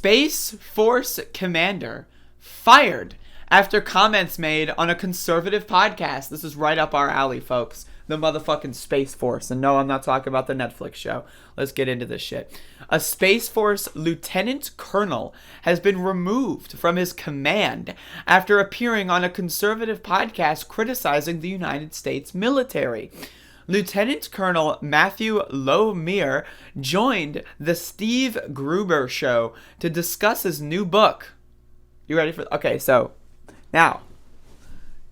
Space Force commander fired after comments made on a conservative podcast. This is right up our alley, folks. The motherfucking Space Force. And no, I'm not talking about the Netflix show. Let's get into this shit. A Space Force lieutenant colonel has been removed from his command after appearing on a conservative podcast criticizing the United States military. Lieutenant Colonel Matthew Lomere joined the Steve Gruber show to discuss his new book. You ready for... Okay, so now,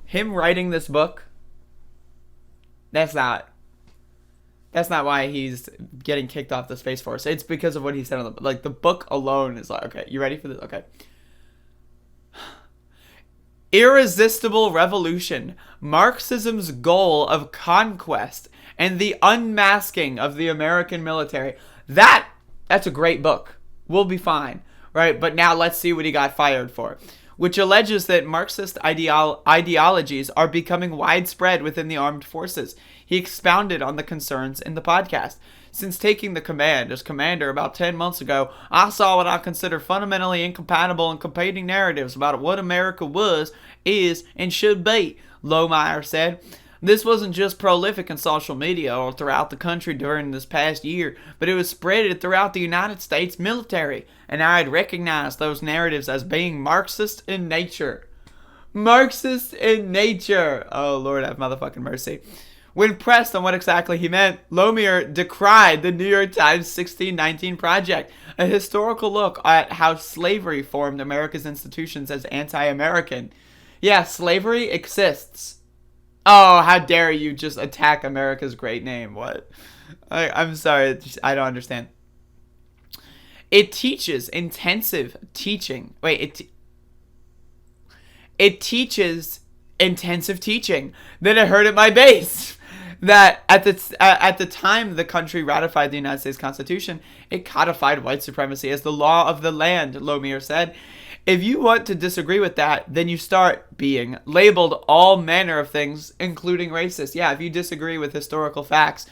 him writing this book, that's not why he's getting kicked off the Space Force. It's because of what he said on the book. Like, the book alone is like, okay, you ready for this? Okay. Irresistible Revolution, Marxism's Goal of Conquest, and the Unmasking of the American Military. That's a great book. We'll be fine, right? But now let's see what he got fired for, which alleges that Marxist ideologies are becoming widespread within the armed forces. He expounded on the concerns in the podcast. Since taking the command as commander about 10 months ago, I saw what I consider fundamentally incompatible and competing narratives about what America was, is, and should be, Lohmeyer said. This wasn't just prolific in social media or throughout the country during this past year, but it was spread throughout the United States military, and I had recognized those narratives as being Marxist in nature. Marxist in nature! Oh, Lord have motherfucking mercy. When pressed on what exactly he meant, Lomere decried the New York Times 1619 Project, a historical look at how slavery formed America's institutions as anti-American. Yeah, slavery exists. Oh, how dare you just attack America's great name. What? I'm sorry, I don't understand. It teaches intensive teaching. It teaches intensive teaching. Then it hurt at my base. That at the time the country ratified the United States Constitution, it codified white supremacy as the law of the land, Lomere said. If you want to disagree with that, then you start being labeled all manner of things, including racist. Yeah, if you disagree with historical facts,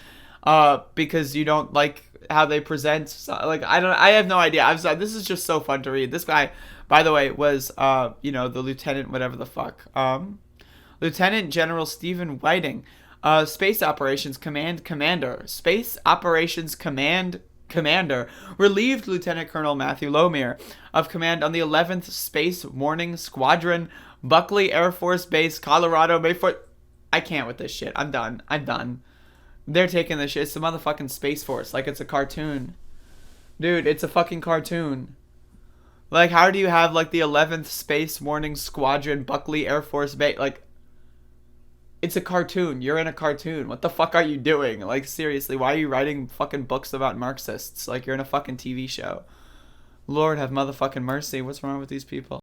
because you don't like how they present, like, I have no idea. I'm sorry, this is just so fun to read. This guy, by the way, was, the lieutenant, whatever the fuck, Lieutenant General Stephen Whiting, Space Operations Commander. Space Operations Commander relieved Lieutenant Colonel Matthew Lomere of command on the 11th Space Warning Squadron, Buckley Air Force Base, Colorado, May 4th. I can't with this shit. I'm done. They're taking this shit. It's the motherfucking Space Force. Like, it's a cartoon. Dude, it's a fucking cartoon. Like, how do you have, like, the 11th Space Warning Squadron, Buckley Air Force Base? Like, it's a cartoon. You're in a cartoon. What the fuck are you doing? Like, seriously, why are you writing fucking books about Marxists? Like, you're in a fucking TV show. Lord have motherfucking mercy. What's wrong with these people?